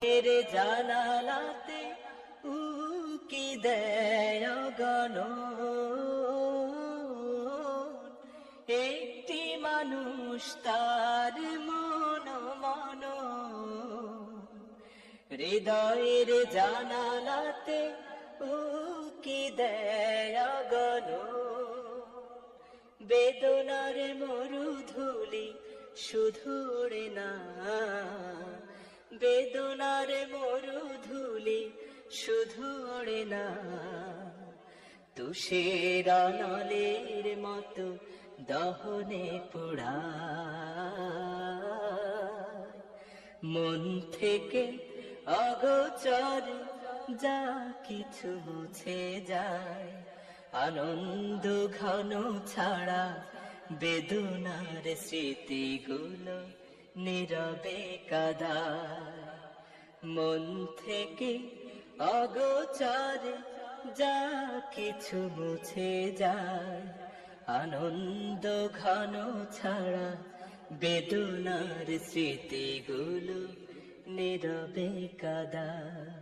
মেরে জানালাতে উকি দেয় গণ একটি মানুষ তার মন মন হৃদয়ের জানালাতে উকি দেয় গণ বেদনার মরুধুলি শুধু ওড়ে না, বেদনার মরুধুলি শুধু ওড়ে না, তুষের নলের মতো দহনে পোড়ায় মন থেকে অগোচর যা কিছু মুছে যায়। আনন্দ ঘন ছাড়া বেদনার স্মৃতিগুলো নীরবে কাঁদায়। মন থেকে অগোচর যা কিছু মুছে যায়। আনন্দ ঘন ছাড়া বেদনার স্মৃতিগুলো নীরবে কাঁদায়।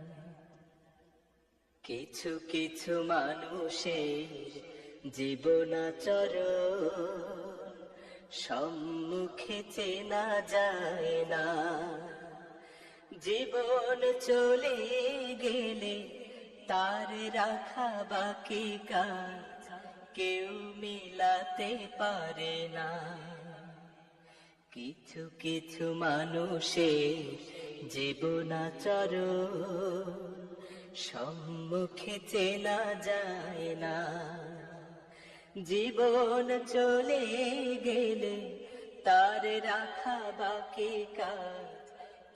কিছু কিছু মানুষের জীবনাচরণ সম্মুখে চেনা যায় না, জীবন চলে গেলে তার রাখা বাকি কাজ কেউ মিলাতে পারে না। কিছু কিছু মানুষের জীবনাচরণ সম্মুখে চেনা যায় না, জীবন চলে গেলে তার রাখা বাকি কাজ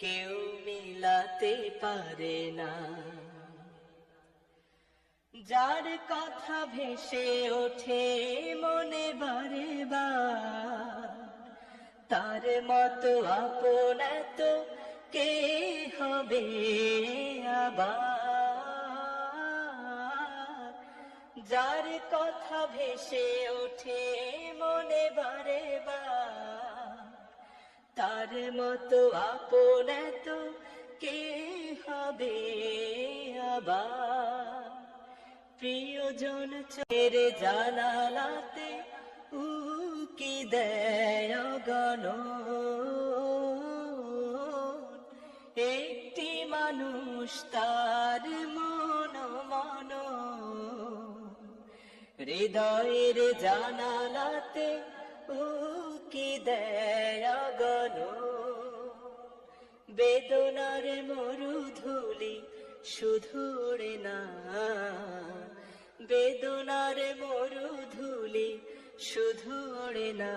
কেউ মিলাতে পারে না। যার কথা ভেসে ওঠে মনে বারে বার, তার মতো আপন এত কে হবে আবার। যার কথা ভেসে ওঠে মনে বারে বার, তার মতো আপন এত কে হবে আবার। প্রিয়জন ছেড়ে জানালাতে উকি দেয় গণ একটি মানুষ তার মন মন হৃদয়ের জানালাতে উকি দেয় গণ বেদনার মরুধুলি শুধু ওড়ে না, বেদনার মরুধুলি শুধু ওড়ে না।